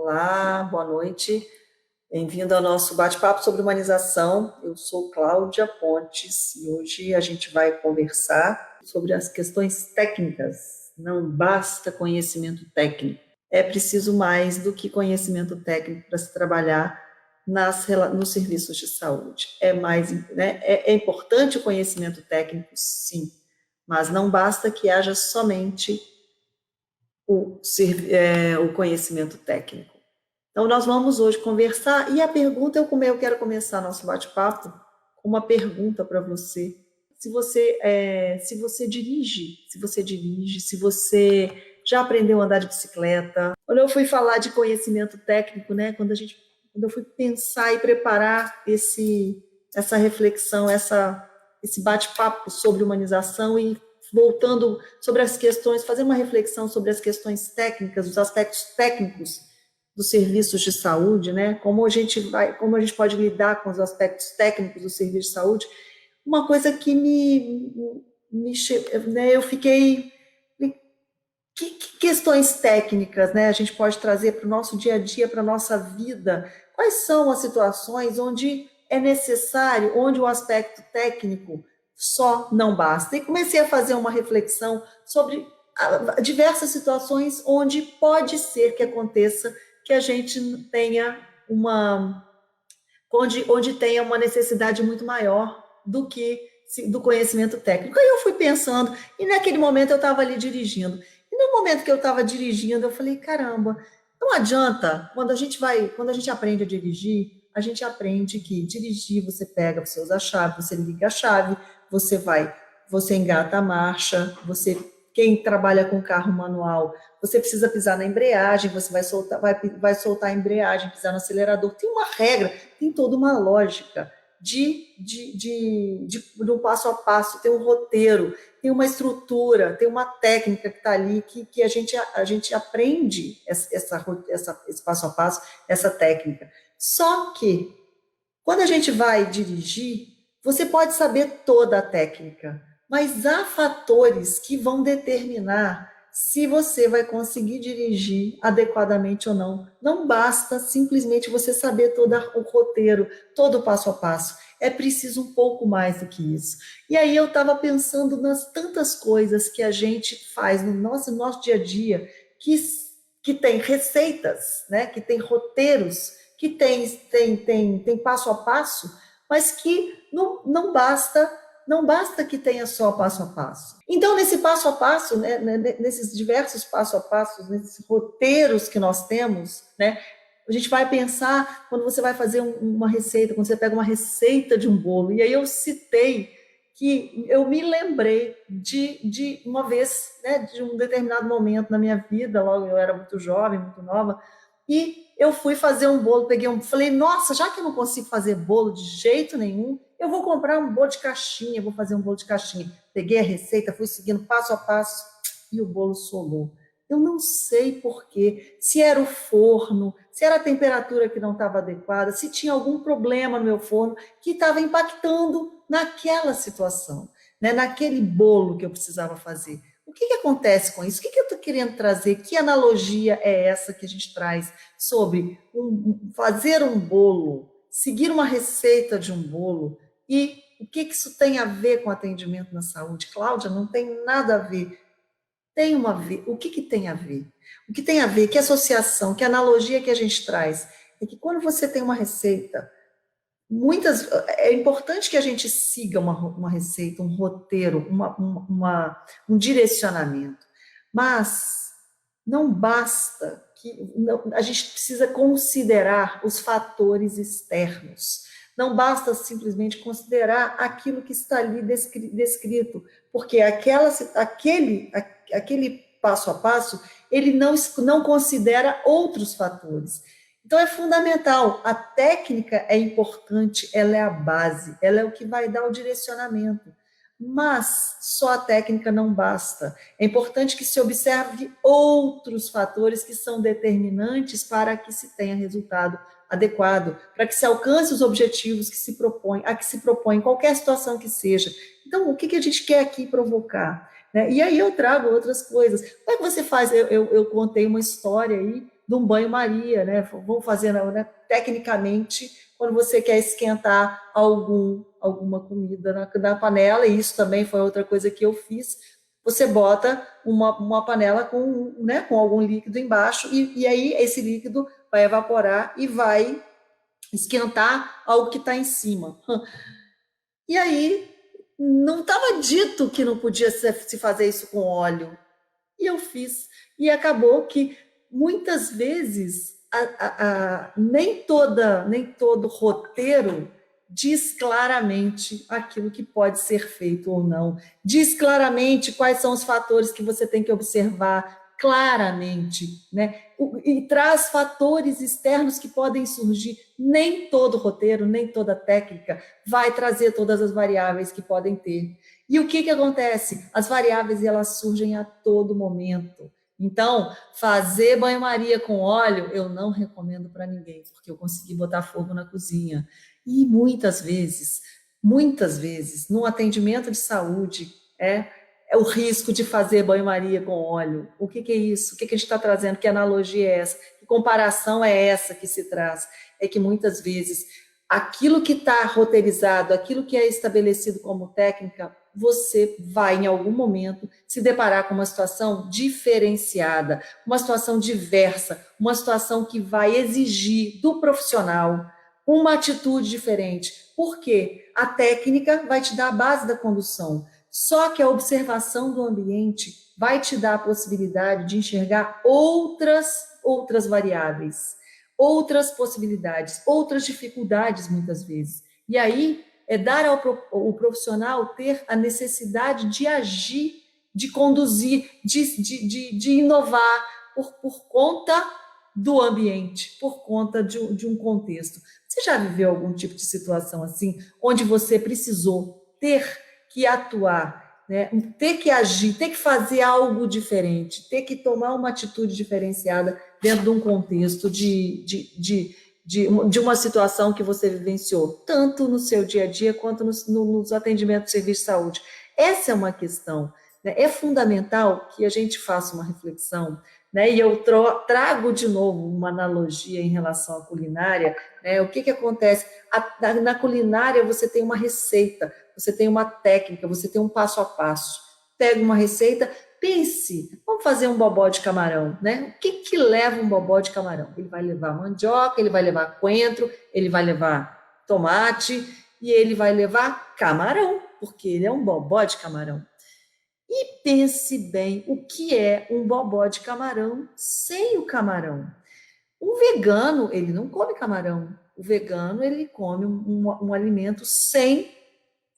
Olá, boa noite. Bem-vindo ao nosso bate-papo sobre humanização. Eu sou Cláudia Pontes e hoje a gente vai conversar sobre as questões técnicas. Não basta conhecimento técnico, é preciso mais do que conhecimento técnico para se trabalhar nos serviços de saúde. É importante o conhecimento técnico, sim, mas não basta que haja somente o conhecimento técnico. Então, nós vamos hoje conversar, e a pergunta, eu quero começar nosso bate-papo com uma pergunta para você. Se você dirige, se você já aprendeu a andar de bicicleta. Quando eu fui falar de conhecimento técnico, né, quando eu fui pensar e preparar essa reflexão, esse bate-papo sobre humanização e voltando sobre as questões, fazer uma reflexão sobre as questões técnicas, os aspectos técnicos dos serviços de saúde, né? Como a gente pode lidar com os aspectos técnicos do serviço de saúde. Uma coisa que né, eu fiquei, que questões técnicas, né? A gente pode trazer para o nosso dia a dia, para a nossa vida. Quais são as situações onde é necessário, onde o aspecto técnico só não basta? E comecei a fazer uma reflexão sobre diversas situações onde pode ser que aconteça que a gente tenha onde tenha uma necessidade muito maior do conhecimento técnico. Aí eu fui pensando, e naquele momento eu estava ali dirigindo. E no momento que eu estava dirigindo, eu falei, caramba, não adianta, quando a gente aprende a dirigir, a gente aprende que dirigir, você pega, você usa a chave, você liga a chave, você engata a marcha, quem trabalha com carro manual, você precisa pisar na embreagem, você vai soltar a embreagem, pisar no acelerador. Tem uma regra, tem toda uma lógica de um passo a passo, tem um roteiro, tem uma estrutura, tem uma técnica que está ali, que a gente aprende esse passo a passo, essa técnica. Só que, quando a gente vai dirigir, você pode saber toda a técnica, mas há fatores que vão determinar se você vai conseguir dirigir adequadamente ou não. Não basta simplesmente você saber todo o roteiro, todo o passo a passo. É preciso um pouco mais do que isso. E aí eu estava pensando nas tantas coisas que a gente faz no nosso dia a dia, que tem receitas, né? Que tem roteiros, que tem passo a passo, mas que não basta que tenha só passo a passo. Então, nesse passo a passo, né, nesses diversos passo a passos, nesses roteiros que nós temos, né, a gente vai pensar quando você vai fazer uma receita, quando você pega uma receita de um bolo. E aí eu citei que eu me lembrei de uma vez, né, de um determinado momento na minha vida, logo eu era muito jovem, muito nova, e eu fui fazer um bolo, falei, nossa, já que eu não consigo fazer bolo de jeito nenhum, eu vou comprar um bolo de caixinha, vou fazer um bolo de caixinha. Peguei a receita, fui seguindo passo a passo e o bolo solou. Eu não sei porquê, se era o forno, se era a temperatura que não estava adequada, se tinha algum problema no meu forno que estava impactando naquela situação, né, naquele bolo que eu precisava fazer. O que acontece com isso? O que eu estou querendo trazer? Que analogia é essa que a gente traz sobre fazer um bolo, seguir uma receita de um bolo, e o que isso tem a ver com atendimento na saúde? Cláudia, não tem nada a ver. Tem uma ver. O que tem a ver? O que tem a ver? Que associação, que analogia que a gente traz? É que quando você tem uma receita, é importante que a gente siga uma receita, um roteiro, um direcionamento, mas não basta a gente precisa considerar os fatores externos. Não basta simplesmente considerar aquilo que está ali descrito, porque aquele passo a passo, ele não considera outros fatores. Então, é fundamental. A técnica é importante, ela é a base, ela é o que vai dar o direcionamento. Mas só a técnica não basta. É importante que se observe outros fatores que são determinantes para que se tenha resultado adequado, para que se alcance os objetivos que se propõe, qualquer situação que seja. Então, o que a gente quer aqui provocar? Né? E aí eu trago outras coisas. Como é que você faz? Eu contei uma história aí de um banho-maria, né? Vamos fazer, né? Tecnicamente, quando você quer esquentar alguma comida na panela, e isso também foi outra coisa que eu fiz, você bota uma panela com, né, com algum líquido embaixo, e aí esse líquido vai evaporar e vai esquentar algo que está em cima. E aí, não estava dito que não podia se fazer isso com óleo. E eu fiz. E acabou que, muitas vezes, nem todo roteiro diz claramente aquilo que pode ser feito ou não. Diz claramente quais são os fatores que você tem que observar claramente, né? E traz fatores externos que podem surgir. Nem todo roteiro, nem toda técnica vai trazer todas as variáveis que podem ter. E o que acontece? As variáveis, elas surgem a todo momento. Então, fazer banho-maria com óleo, eu não recomendo para ninguém, porque eu consegui botar fogo na cozinha. E muitas vezes, no atendimento de saúde, é o risco de fazer banho-maria com óleo. O que é isso? O que a gente está trazendo? Que analogia é essa? Que comparação é essa que se traz? É que muitas vezes aquilo que está roteirizado, aquilo que é estabelecido como técnica, você vai, em algum momento, se deparar com uma situação diferenciada, uma situação diversa, uma situação que vai exigir do profissional uma atitude diferente. Por quê? A técnica vai te dar a base da condução, só que a observação do ambiente vai te dar a possibilidade de enxergar outras variáveis, outras possibilidades, outras dificuldades, muitas vezes. E aí é dar ao profissional ter a necessidade de agir, de conduzir, de inovar por conta do ambiente, por conta de um contexto. Você já viveu algum tipo de situação assim, onde você precisou ter que atuar, né? Ter que agir, ter que fazer algo diferente, ter que tomar uma atitude diferenciada dentro de um contexto de uma situação que você vivenciou, tanto no seu dia a dia quanto nos atendimentos de serviço de saúde? Essa é uma questão, né? É fundamental que a gente faça uma reflexão, né? E eu trago de novo uma analogia em relação à culinária, né? O que acontece? Na culinária você tem uma receita, você tem uma técnica, você tem um passo a passo. Pega uma receita, pense, vamos fazer um bobó de camarão, né? O que leva um bobó de camarão? Ele vai levar mandioca, ele vai levar coentro, ele vai levar tomate e ele vai levar camarão, porque ele é um bobó de camarão. E pense bem o que é um bobó de camarão sem o camarão. O vegano, ele não come camarão. O vegano, ele come um alimento sem,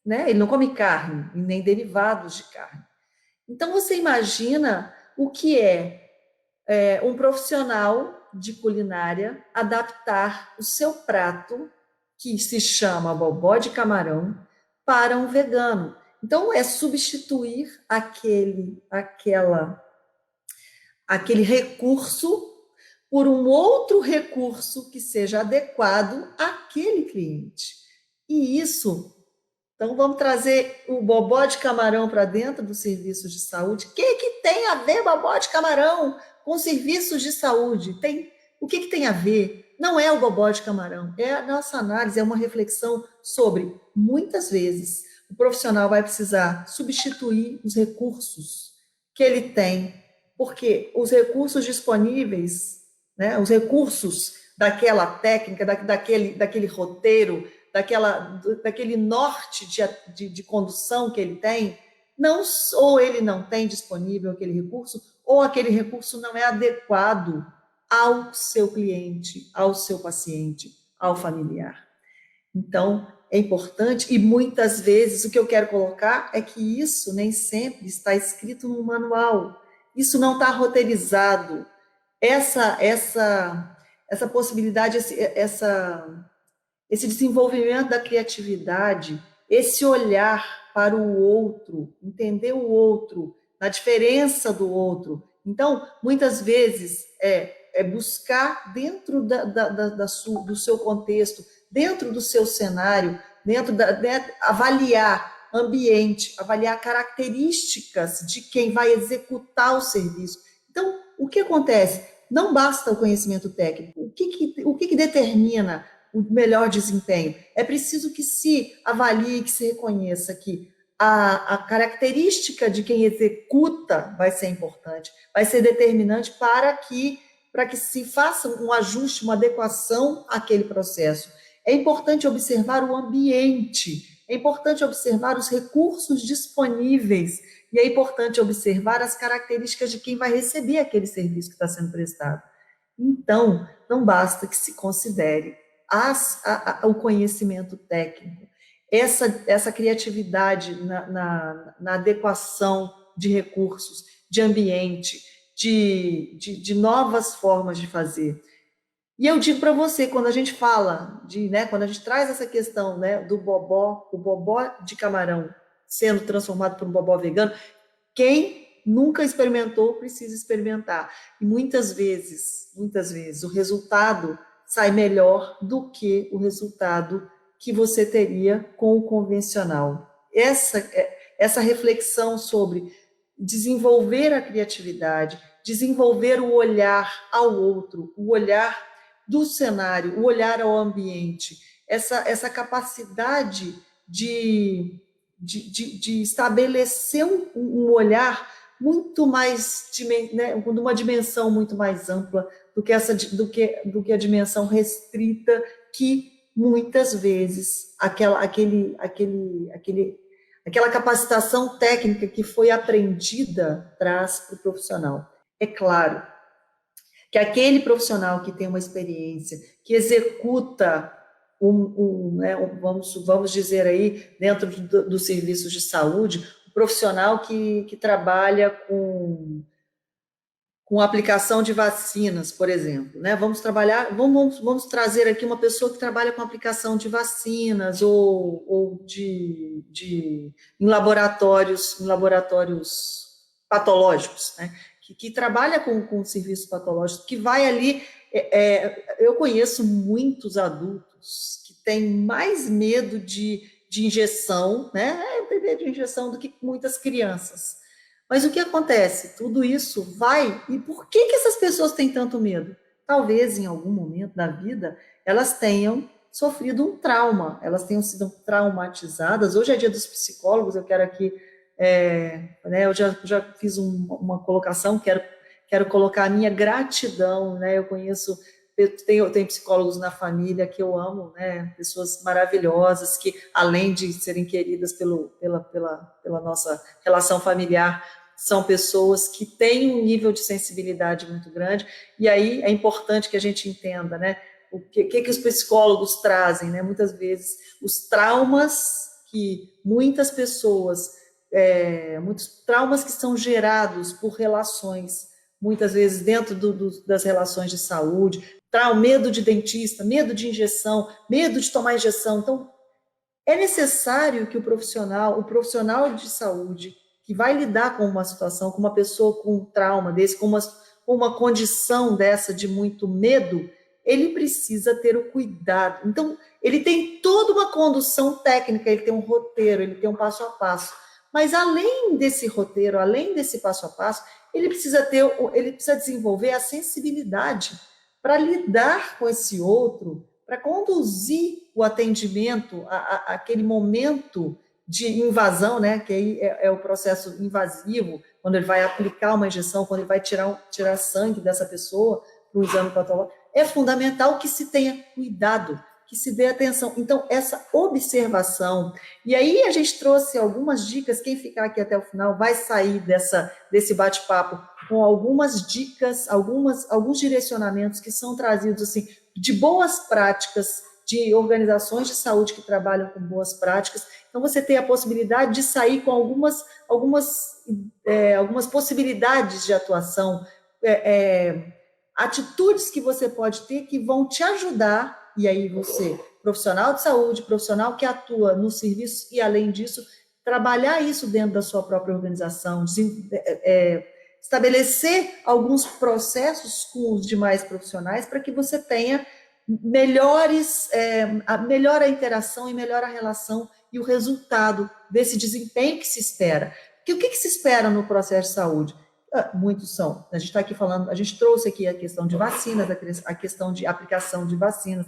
né? Ele não come carne e nem derivados de carne. Então, você imagina o que é um profissional de culinária adaptar o seu prato, que se chama bobó de camarão, para um vegano. Então, é substituir aquele recurso por um outro recurso que seja adequado àquele cliente. E isso, então vamos trazer o bobó de camarão para dentro dos serviços de saúde. O que tem a ver bobó de camarão com serviços de saúde? O que tem a ver? Não é o bobó de camarão, é a nossa análise, é uma reflexão sobre, muitas vezes, o profissional vai precisar substituir os recursos que ele tem, porque os recursos disponíveis, né, os recursos daquela técnica, daquele roteiro, daquele norte de condução que ele tem, ou ele não tem disponível aquele recurso, ou aquele recurso não é adequado ao seu cliente, ao seu paciente, ao familiar. Então, é importante, e muitas vezes o que eu quero colocar é que isso nem sempre está escrito no manual, isso não está roteirizado. Essa possibilidade, esse desenvolvimento da criatividade, esse olhar para o outro, entender o outro, a diferença do outro. Então, muitas vezes, é buscar dentro do seu contexto, dentro do seu cenário, avaliar ambiente, avaliar características de quem vai executar o serviço. Então, o que acontece? não basta o conhecimento técnico. O que determina o melhor desempenho? É preciso que se avalie, que se reconheça que a característica de quem executa vai ser importante, vai ser determinante para que se faça um ajuste, uma adequação àquele processo. É importante observar o ambiente, é importante observar os recursos disponíveis e é importante observar as características de quem vai receber aquele serviço que está sendo prestado. Então, não basta que se considere o conhecimento técnico, essa criatividade na adequação de recursos, de ambiente, de novas formas de fazer. E eu digo para você, quando a gente fala quando a gente traz essa questão, do bobó, o bobó de camarão sendo transformado por um bobó vegano, quem nunca experimentou precisa experimentar. E muitas vezes, o resultado sai melhor do que o resultado que você teria com o convencional. Essa reflexão sobre desenvolver a criatividade, desenvolver o olhar ao outro, o olhar do cenário, o olhar ao ambiente, essa capacidade de estabelecer um olhar muito mais, uma dimensão muito mais ampla do que a dimensão restrita que muitas vezes aquela capacitação técnica que foi aprendida traz para o profissional. É claro que aquele profissional que tem uma experiência, que executa vamos dizer aí, dentro dos serviços de saúde, o profissional que trabalha com aplicação de vacinas, por exemplo, vamos trazer aqui uma pessoa que trabalha com aplicação de vacinas ou em laboratórios patológicos, né? Que trabalha com serviços patológicos, que vai ali. Eu conheço muitos adultos que têm mais medo de injeção, né? De injeção do que muitas crianças. Mas o que acontece? Tudo isso vai. E por que essas pessoas têm tanto medo? Talvez em algum momento da vida elas tenham sofrido um trauma, elas tenham sido traumatizadas. Hoje é dia dos psicólogos, eu quero aqui. Eu já fiz uma colocação, quero colocar a minha gratidão, né? Eu tenho psicólogos na família que eu amo, né? Pessoas maravilhosas que, além de serem queridas pela nossa relação familiar, são pessoas que têm um nível de sensibilidade muito grande, e aí é importante que a gente entenda, né? O que os psicólogos trazem, né? Muitas vezes os traumas que muitas pessoas muitos traumas que são gerados por relações, muitas vezes dentro das relações de saúde, medo de dentista, medo de injeção, medo de tomar injeção. Então, é necessário que o profissional de saúde, que vai lidar com uma situação, com uma pessoa com um trauma desse, com uma condição dessa de muito medo, ele precisa ter o cuidado. Então, ele tem toda uma condução técnica, ele tem um roteiro, ele tem um passo a passo. Mas além desse roteiro, além desse passo a passo, ele precisa desenvolver a sensibilidade para lidar com esse outro, para conduzir o atendimento àquele momento de invasão, né? Que aí é o processo invasivo, quando ele vai aplicar uma injeção, quando ele vai tirar sangue dessa pessoa para um exame patológico. É fundamental que se tenha cuidado, que se dê atenção. Então, essa observação. E aí a gente trouxe algumas dicas, quem ficar aqui até o final vai sair desse bate-papo com algumas dicas, alguns direcionamentos que são trazidos assim, de boas práticas, de organizações de saúde que trabalham com boas práticas. Então, você tem a possibilidade de sair com algumas possibilidades de atuação, atitudes que você pode ter que vão te ajudar. E aí você, profissional de saúde, profissional que atua no serviço e, além disso, trabalhar isso dentro da sua própria organização, estabelecer alguns processos com os demais profissionais para que você tenha melhor a interação e melhor a relação e o resultado desse desempenho que se espera. Porque o que se espera no processo de saúde? Muitos são. A gente está aqui falando, a gente trouxe aqui a questão de vacinas, a questão de aplicação de vacinas,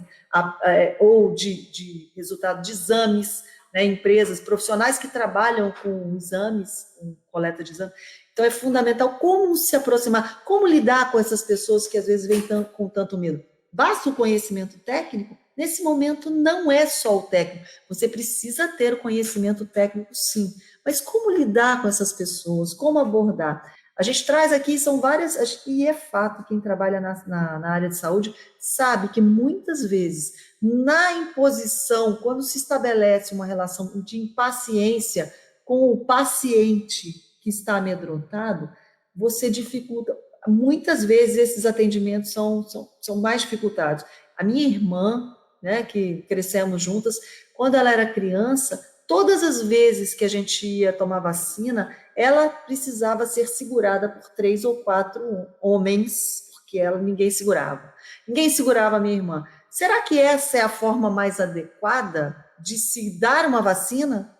ou de resultado de exames, né, empresas, profissionais que trabalham com exames, com coleta de exames. Então, é fundamental como se aproximar, como lidar com essas pessoas que às vezes vêm com tanto medo. Basta o conhecimento técnico? Nesse momento, não é só o técnico. Você precisa ter o conhecimento técnico, sim. Mas como lidar com essas pessoas? Como abordar? A gente traz aqui, são várias, e é fato, quem trabalha na área de saúde sabe que muitas vezes, na imposição, quando se estabelece uma relação de impaciência com o paciente que está amedrontado, você dificulta. Muitas vezes esses atendimentos são mais dificultados. A minha irmã, né, que crescemos juntas, quando ela era criança, todas as vezes que a gente ia tomar vacina, ela precisava ser segurada por 3 ou 4 homens, porque ninguém segurava. Ninguém segurava a minha irmã. Será que essa é a forma mais adequada de se dar uma vacina?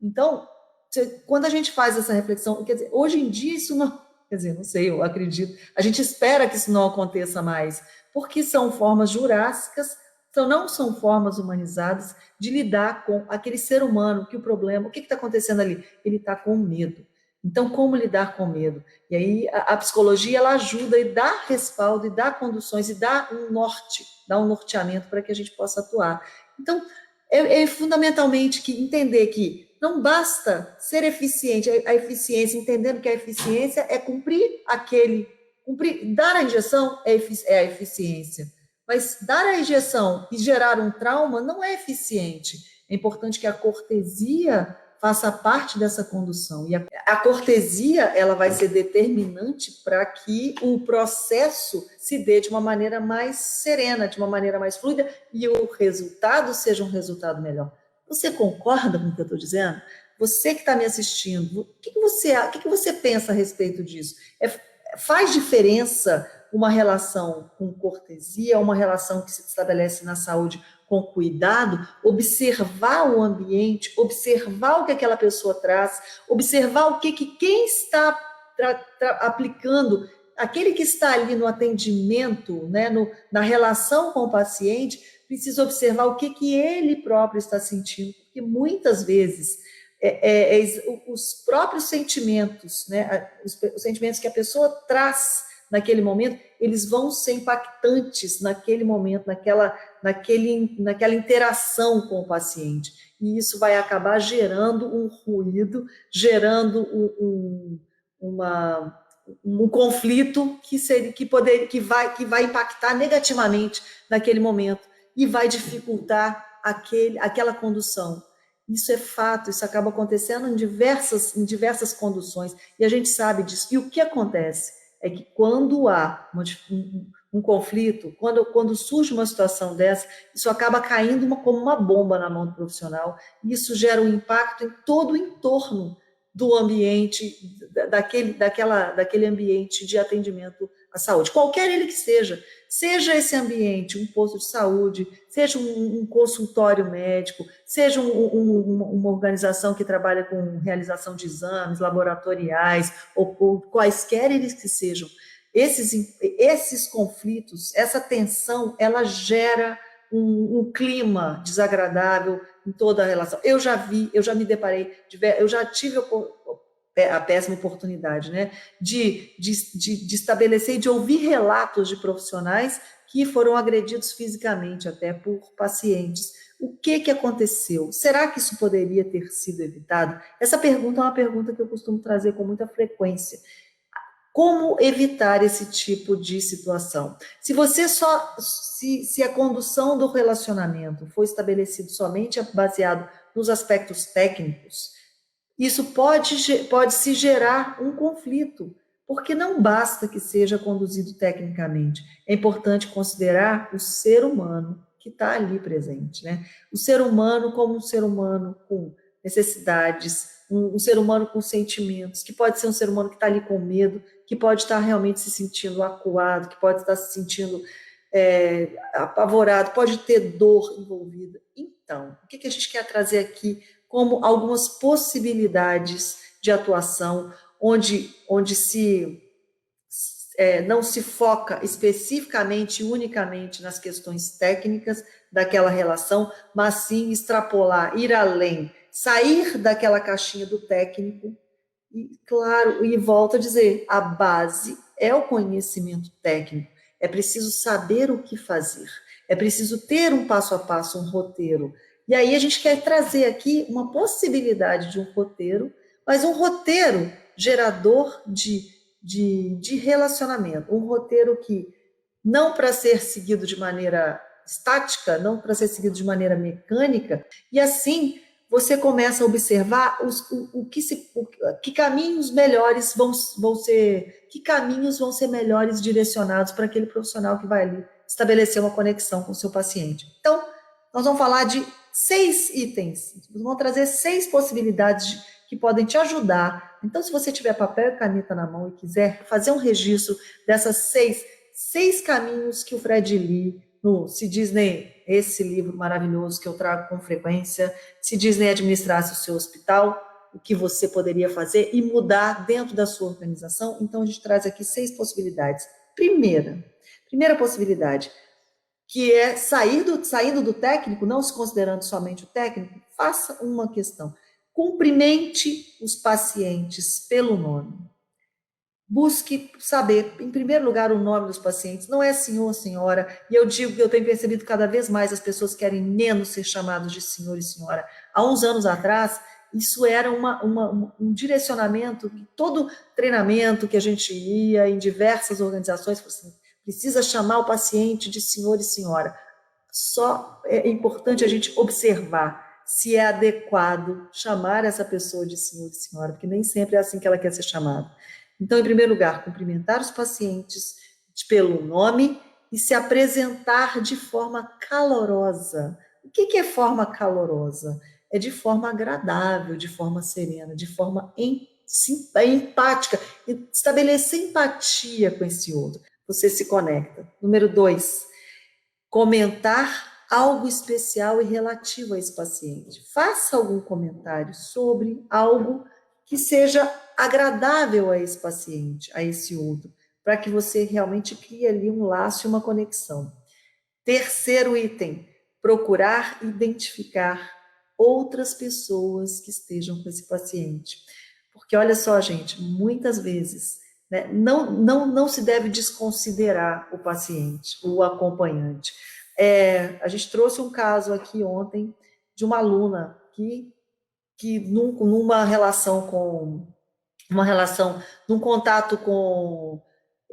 Então, quando a gente faz essa reflexão, quer dizer, hoje em dia isso não, quer dizer, não sei, eu acredito, a gente espera que isso não aconteça mais, porque são formas jurássicas, então não são formas humanizadas de lidar com aquele ser humano, que o problema, o que está acontecendo ali? Ele está com medo. Então, como lidar com medo? E aí a psicologia, ela ajuda e dá respaldo, e dá conduções, e dá um norte, dá um norteamento para que a gente possa atuar. Então, é fundamentalmente entender que não basta ser eficiente, a eficiência, entendendo que a eficiência é dar a injeção é a eficiência, mas dar a injeção e gerar um trauma não é eficiente. É importante que a cortesia faça parte dessa condução, e a cortesia, ela vai ser determinante para que o processo se dê de uma maneira mais serena, de uma maneira mais fluida, e o resultado seja um resultado melhor. Você concorda com o que eu estou dizendo? Você que está me assistindo, o que você pensa a respeito disso? Faz diferença uma relação com cortesia, uma relação que se estabelece na saúde com cuidado, observar o ambiente, observar o que aquela pessoa traz, observar o que quem está aplicando, aquele que está ali no atendimento, né, na relação com o paciente, precisa observar o que ele próprio está sentindo, porque muitas vezes os próprios sentimentos, né, os sentimentos que a pessoa traz naquele momento, eles vão ser impactantes naquele momento, naquela interação com o paciente. E isso vai acabar gerando um ruído, gerando um conflito que vai impactar negativamente naquele momento e vai dificultar aquela condução. Isso é fato, isso acaba acontecendo em diversas conduções, e a gente sabe disso. E o que acontece é que quando há um conflito, quando surge uma situação dessa, isso acaba caindo como uma bomba na mão do profissional, e isso gera um impacto em todo o entorno do ambiente, daquele ambiente de atendimento à saúde, qualquer ele que seja esse ambiente um posto de saúde, seja um consultório médico, seja uma organização que trabalha com realização de exames laboratoriais, ou quaisquer eles que sejam, esses conflitos, essa tensão, ela gera um clima desagradável em toda a relação. Eu já me deparei, eu já tive a péssima oportunidade, né, de estabelecer e de ouvir relatos de profissionais que foram agredidos fisicamente até por pacientes. O que aconteceu? Será que isso poderia ter sido evitado? Essa pergunta é uma pergunta que eu costumo trazer com muita frequência. Como evitar esse tipo de situação? Se a condução do relacionamento foi estabelecido somente baseado nos aspectos técnicos, isso pode se gerar um conflito, porque não basta que seja conduzido tecnicamente. É importante considerar o ser humano que está ali presente, né? O ser humano como um ser humano com necessidades, um ser humano com sentimentos, que pode ser um ser humano que está ali com medo, que pode estar realmente se sentindo acuado, que pode estar se sentindo apavorado, pode ter dor envolvida. Então, o que a gente quer trazer aqui como algumas possibilidades de atuação, onde se não se foca especificamente, unicamente nas questões técnicas daquela relação, mas sim extrapolar, ir além, sair daquela caixinha do técnico. E, claro, e volto a dizer, a base é o conhecimento técnico. É preciso saber o que fazer. É preciso ter um passo a passo, um roteiro. E aí a gente quer trazer aqui uma possibilidade de um roteiro, mas um roteiro gerador de relacionamento. Um roteiro que, não para ser seguido de maneira estática, não para ser seguido de maneira mecânica, e assim você começa a observar que caminhos melhores que caminhos vão ser melhores direcionados para aquele profissional que vai ali estabelecer uma conexão com o seu paciente. Então, nós vamos falar de 6 itens, vamos trazer 6 possibilidades que podem te ajudar. Então, se você tiver papel e caneta na mão e quiser fazer um registro dessas 6 caminhos que o Fred Lee, no Se Disney, esse livro maravilhoso que eu trago com frequência, Se Disney administrasse o seu hospital, o que você poderia fazer e mudar dentro da sua organização. Então, a gente traz aqui 6 possibilidades. Primeira possibilidade, que é saindo do técnico, não se considerando somente o técnico, faça uma questão. Cumprimente os pacientes pelo nome. Busque saber, em primeiro lugar, o nome dos pacientes. Não é senhor, senhora. E eu digo que eu tenho percebido cada vez mais as pessoas querem menos ser chamados de senhor e senhora. Há uns anos atrás, isso era um direcionamento, todo treinamento que a gente ia em diversas organizações, assim, precisa chamar o paciente de senhor e senhora. Só é importante a gente observar se é adequado chamar essa pessoa de senhor e senhora, porque nem sempre é assim que ela quer ser chamada. Então, em primeiro lugar, cumprimentar os pacientes pelo nome e se apresentar de forma calorosa. O que é forma calorosa? É de forma agradável, de forma serena, de forma empática, estabelecer empatia com esse outro. Você se conecta. Número 2, comentar algo especial e relativo a esse paciente. Faça algum comentário sobre algo que seja agradável a esse paciente, a esse outro, para que você realmente crie ali um laço e uma conexão. Terceiro item, procurar identificar outras pessoas que estejam com esse paciente. Porque olha só, gente, muitas vezes, né, não se deve desconsiderar o paciente, o acompanhante. A gente trouxe um caso aqui ontem de uma aluna que numa relação, num contato com,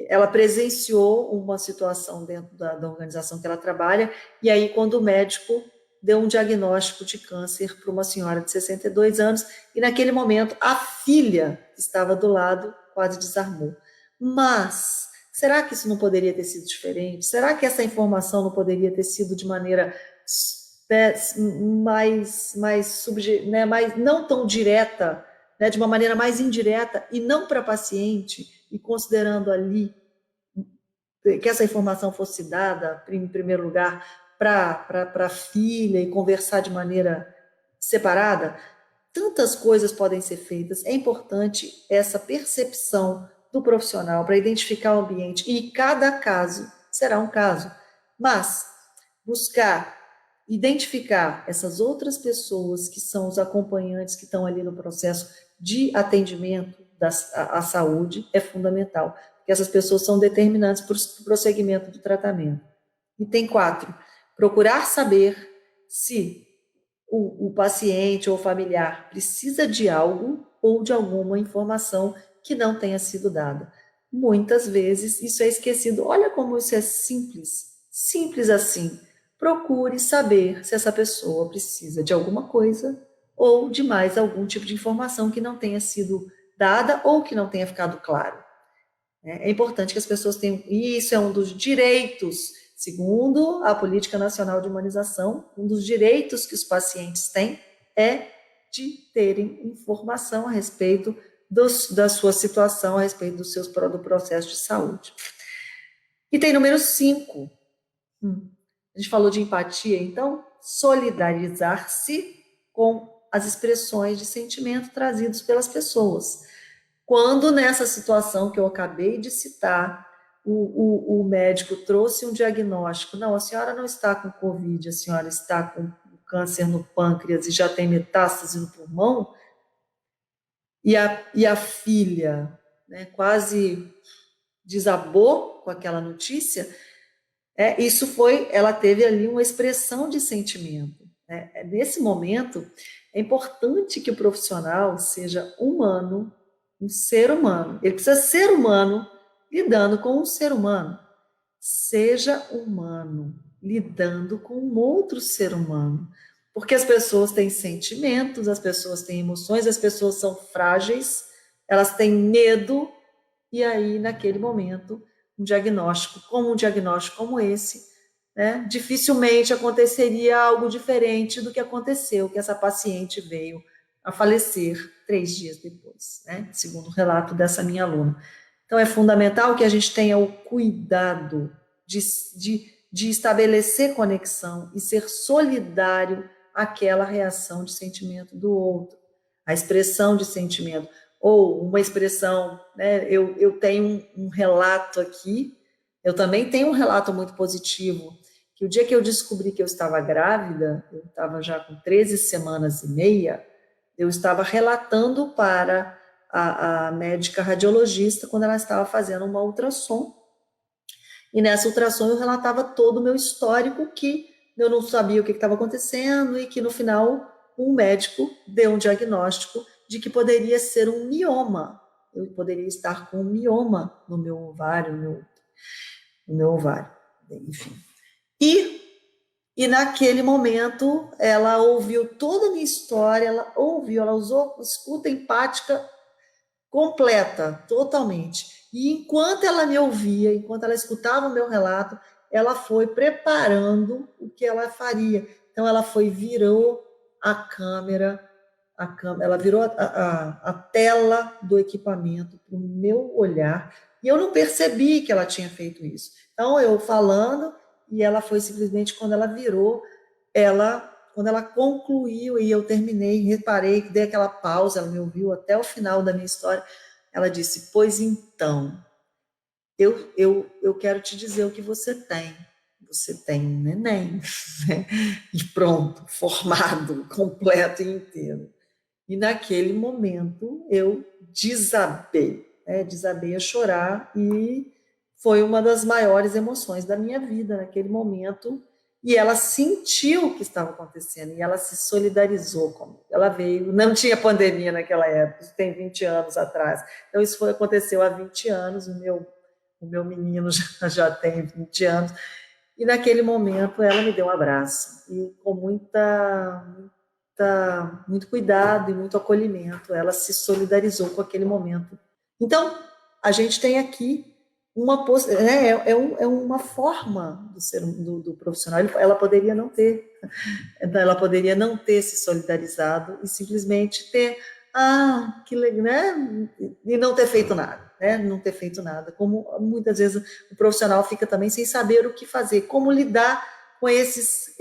ela presenciou uma situação dentro da organização que ela trabalha, e aí quando o médico deu um diagnóstico de câncer para uma senhora de 62 anos, e naquele momento a filha que estava do lado quase desarmou. Mas será que isso não poderia ter sido diferente? Será que essa informação não poderia ter sido de maneira mais não tão direta, né, de uma maneira mais indireta, e não para paciente, e considerando ali que essa informação fosse dada, em primeiro lugar, para a filha e conversar de maneira separada? Tantas coisas podem ser feitas. É importante essa percepção do profissional para identificar o ambiente, e cada caso será um caso, mas buscar identificar essas outras pessoas que são os acompanhantes que estão ali no processo de atendimento à saúde é fundamental, porque essas pessoas são determinantes para o prosseguimento do tratamento. Item 4, procurar saber se o paciente ou o familiar precisa de algo ou de alguma informação que não tenha sido dada. Muitas vezes isso é esquecido. Olha como isso é simples assim. Procure saber se essa pessoa precisa de alguma coisa ou de mais algum tipo de informação que não tenha sido dada ou que não tenha ficado claro. É importante que as pessoas tenham, e isso é um dos direitos, segundo a Política Nacional de Humanização, um dos direitos que os pacientes têm é de terem informação a respeito da sua situação, a respeito do processo de saúde. Item número 5. A gente falou de empatia, então, solidarizar-se com as expressões de sentimento trazidas pelas pessoas. Quando nessa situação que eu acabei de citar, o médico trouxe um diagnóstico, não, a senhora não está com Covid, a senhora está com câncer no pâncreas e já tem metástase no pulmão, e a filha, né, quase desabou com aquela notícia, ela teve ali uma expressão de sentimento. Né? Nesse momento, é importante que o profissional seja humano, um ser humano. Ele precisa ser humano lidando com um ser humano. Seja humano lidando com um outro ser humano. Porque as pessoas têm sentimentos, as pessoas têm emoções, as pessoas são frágeis, elas têm medo, e aí, naquele momento, um diagnóstico como esse, né, dificilmente aconteceria algo diferente do que aconteceu, que essa paciente veio a falecer 3 dias depois, né, segundo o relato dessa minha aluna. Então, é fundamental que a gente tenha o cuidado de estabelecer conexão e ser solidário àquela reação de sentimento do outro, a expressão de sentimento, ou uma expressão, né, eu tenho um relato aqui, eu também tenho um relato muito positivo, que o dia que eu descobri que eu estava grávida, eu estava já com 13 semanas e meia, eu estava relatando para a médica radiologista quando ela estava fazendo uma ultrassom, e nessa ultrassom eu relatava todo o meu histórico, que eu não sabia o que estava acontecendo, e que no final um médico deu um diagnóstico de que poderia ser um mioma, eu poderia estar com um mioma no meu ovário, no meu ovário, enfim. E naquele momento, ela ouviu toda a minha história, ela usou escuta empática completa, totalmente. E enquanto ela me ouvia, enquanto ela escutava o meu relato, ela foi preparando o que ela faria. Então, ela virou a câmera, ela virou a tela do equipamento para o meu olhar, e eu não percebi que ela tinha feito isso. Então, eu falando, e ela foi simplesmente, quando ela virou, quando ela concluiu e eu terminei, reparei, dei aquela pausa, ela me ouviu até o final da minha história, ela disse, pois então, eu quero te dizer o que você tem um neném, né? E pronto, formado, completo e inteiro. E naquele momento eu desabei, né? Desabei a chorar, e foi uma das maiores emoções da minha vida naquele momento. E ela sentiu o que estava acontecendo e ela se solidarizou comigo. Ela veio, não tinha pandemia naquela época, isso tem 20 anos atrás. Então, isso aconteceu há 20 anos, o meu menino já tem 20 anos. E naquele momento ela me deu um abraço, e com muito cuidado e muito acolhimento, ela se solidarizou com aquele momento. Então, a gente tem aqui uma forma do profissional, ela poderia não ter, se solidarizado e simplesmente ter, que legal, né? E não ter feito nada, né? Não ter feito nada, como muitas vezes o profissional fica também sem saber o que fazer, como lidar com essas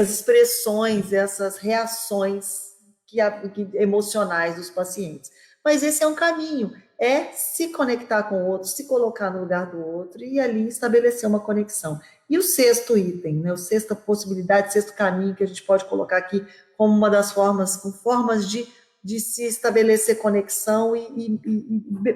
expressões, essas reações emocionais dos pacientes. Mas esse é um caminho, se conectar com o outro, se colocar no lugar do outro e ali estabelecer uma conexão. E o sexto item, né, a sexta possibilidade, o sexto caminho que a gente pode colocar aqui como uma das formas de se estabelecer conexão e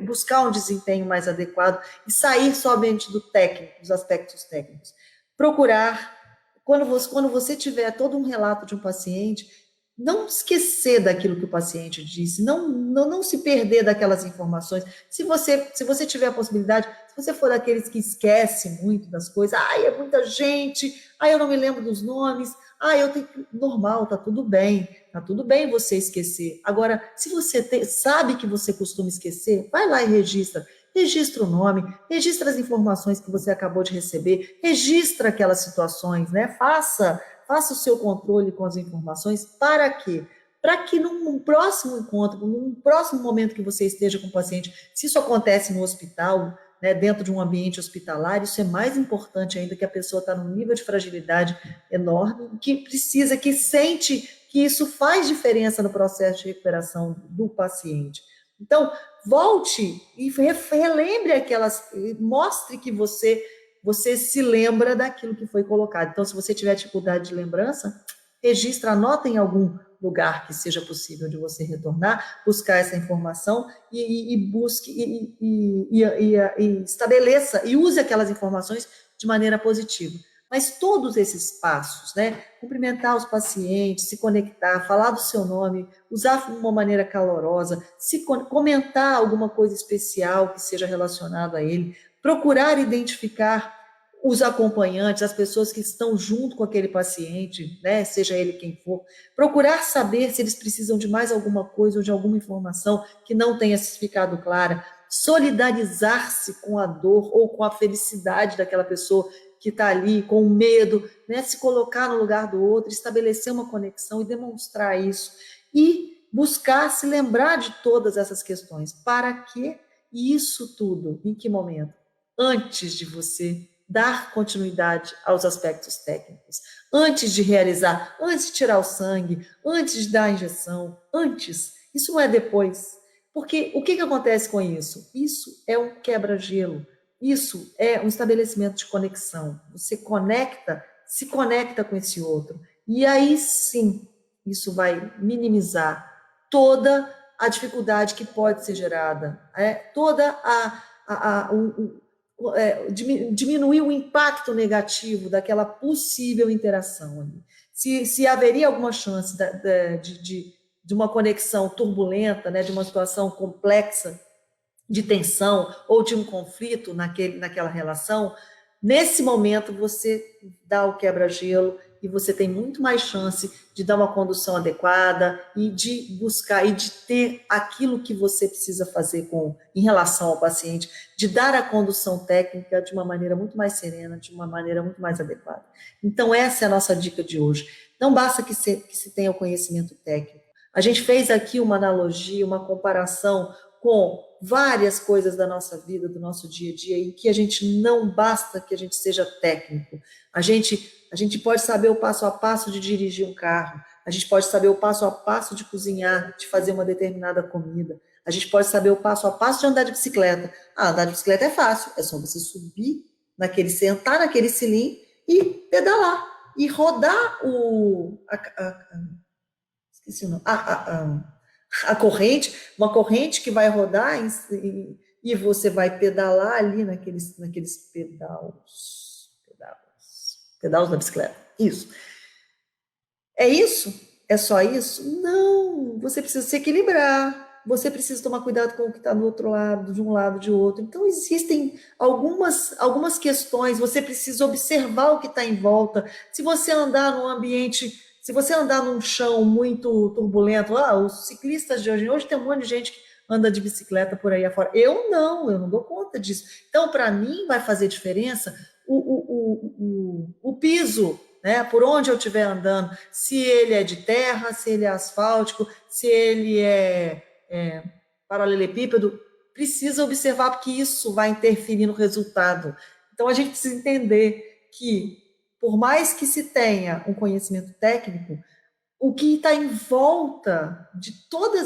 buscar um desempenho mais adequado e sair somente dos aspectos técnicos. Procurar, quando você tiver todo um relato de um paciente, não esquecer daquilo que o paciente disse, não se perder daquelas informações. Se você tiver a possibilidade, se você for daqueles que esquece muito das coisas, é muita gente, eu não me lembro dos nomes, eu tenho normal, tá tudo bem você esquecer. Agora, se você sabe que você costuma esquecer, vai lá e registra o nome, registra as informações que você acabou de receber, registra aquelas situações, né? Faça o seu controle com as informações. Para quê? Para que num próximo encontro, num próximo momento que você esteja com o paciente, se isso acontece no hospital, né, dentro de um ambiente hospitalar, isso é mais importante ainda, que a pessoa está num nível de fragilidade enorme, que sente que isso faz diferença no processo de recuperação do paciente. Então, volte e relembre aquelas, mostre que você se lembra daquilo que foi colocado. Então, se você tiver dificuldade de lembrança, registra, anota em algum lugar que seja possível de você retornar, buscar essa informação e busque e estabeleça e use aquelas informações de maneira positiva. Mas todos esses passos, né? Cumprimentar os pacientes, se conectar, falar do seu nome, usar de uma maneira calorosa, se comentar alguma coisa especial que seja relacionado a ele, procurar identificar os acompanhantes, as pessoas que estão junto com aquele paciente, né, seja ele quem for, procurar saber se eles precisam de mais alguma coisa ou de alguma informação que não tenha ficado clara, solidarizar-se com a dor ou com a felicidade daquela pessoa que está ali, com o medo, né, se colocar no lugar do outro, estabelecer uma conexão e demonstrar isso, e buscar se lembrar de todas essas questões. Para quê? E isso tudo, em que momento? Antes de você dar continuidade aos aspectos técnicos, antes de realizar, antes de tirar o sangue, antes de dar a injeção, antes. Isso não é depois. Porque o que acontece com isso? Isso é um quebra-gelo. Isso é um estabelecimento de conexão. Você se conecta com esse outro. E aí sim, isso vai minimizar toda a dificuldade que pode ser gerada, toda diminuir o impacto negativo daquela possível interação ali. Se haveria alguma chance de uma conexão turbulenta, né, de uma situação complexa, de tensão ou de um conflito naquela relação, nesse momento você dá o quebra-gelo e você tem muito mais chance de dar uma condução adequada e de buscar e de ter aquilo que você precisa fazer em relação ao paciente, de dar a condução técnica de uma maneira muito mais serena, de uma maneira muito mais adequada. Então, essa é a nossa dica de hoje. Não basta que se tenha o conhecimento técnico. A gente fez aqui uma analogia, uma comparação com várias coisas da nossa vida, do nosso dia a dia, em que a gente não basta que a gente seja técnico. A gente pode saber o passo a passo de dirigir um carro, a gente pode saber o passo a passo de cozinhar, de fazer uma determinada comida, a gente pode saber o passo a passo de andar de bicicleta. Andar de bicicleta é fácil, é só você subir sentar naquele cilindro e pedalar, e rodar esqueci o nome, a corrente, uma corrente que vai rodar e você vai pedalar ali naqueles pedalos da bicicleta. Isso. É isso? É só isso? Não, você precisa se equilibrar, você precisa tomar cuidado com o que está do outro lado, de um lado, de outro. Então, existem algumas questões, você precisa observar o que está em volta. Se você andar num ambiente, se você andar num chão muito turbulento, os ciclistas de hoje tem um monte de gente que anda de bicicleta por aí afora. Eu não dou conta disso. Então, para mim, vai fazer diferença o piso, né, por onde eu estiver andando, se ele é de terra, se ele é asfáltico, se ele é paralelepípedo, precisa observar, porque isso vai interferir no resultado. Então, a gente precisa entender que, por mais que se tenha um conhecimento técnico, o que está em volta de todo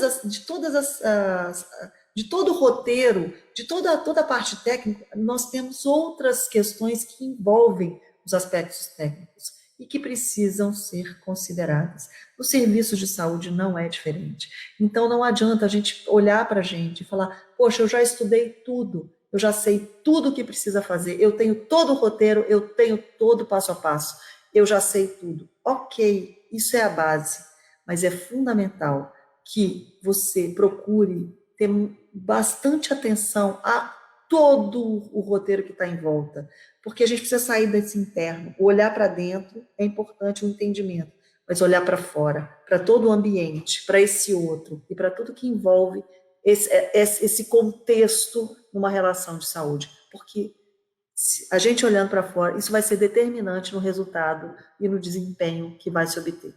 o roteiro, de toda a parte técnica, nós temos outras questões que envolvem os aspectos técnicos e que precisam ser consideradas. No serviço de saúde não é diferente. Então, não adianta a gente olhar para a gente e falar, poxa, eu já estudei tudo, eu já sei tudo o que precisa fazer, eu tenho todo o roteiro, eu tenho todo o passo a passo, eu já sei tudo. Ok, isso é a base, mas é fundamental que você procure ter bastante atenção a todo o roteiro que está em volta, porque a gente precisa sair desse interno. O olhar para dentro é importante, o entendimento, mas olhar para fora, para todo o ambiente, para esse outro e para tudo que envolve esse contexto numa relação de saúde, porque a gente olhando para fora, isso vai ser determinante no resultado e no desempenho que vai se obter.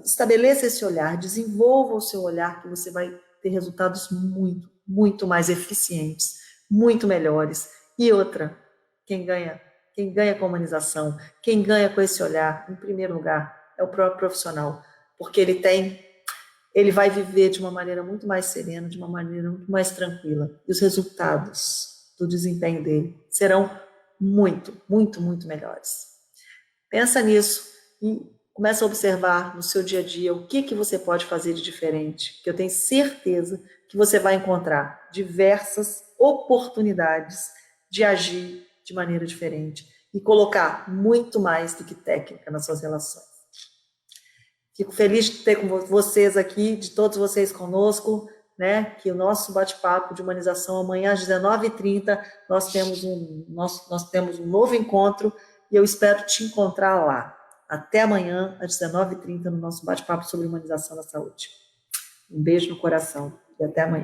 Estabeleça esse olhar, desenvolva o seu olhar, que você vai ter resultados muito, muito mais eficientes, muito melhores. E outra, quem ganha com a humanização, quem ganha com esse olhar, em primeiro lugar, é o próprio profissional, porque ele tem ele vai viver de uma maneira muito mais serena, de uma maneira muito mais tranquila. E os resultados do desempenho dele serão muito, muito, muito melhores. Pensa nisso e começa a observar no seu dia a dia o que você pode fazer de diferente, que eu tenho certeza que você vai encontrar diversas oportunidades de agir de maneira diferente e colocar muito mais do que técnica nas suas relações. Fico feliz de ter com vocês aqui, de todos vocês conosco, né? Que o nosso bate-papo de humanização amanhã às 19h30 nós temos um novo encontro e eu espero te encontrar lá. Até amanhã às 19h30 no nosso bate-papo sobre humanização da saúde. Um beijo no coração e até amanhã.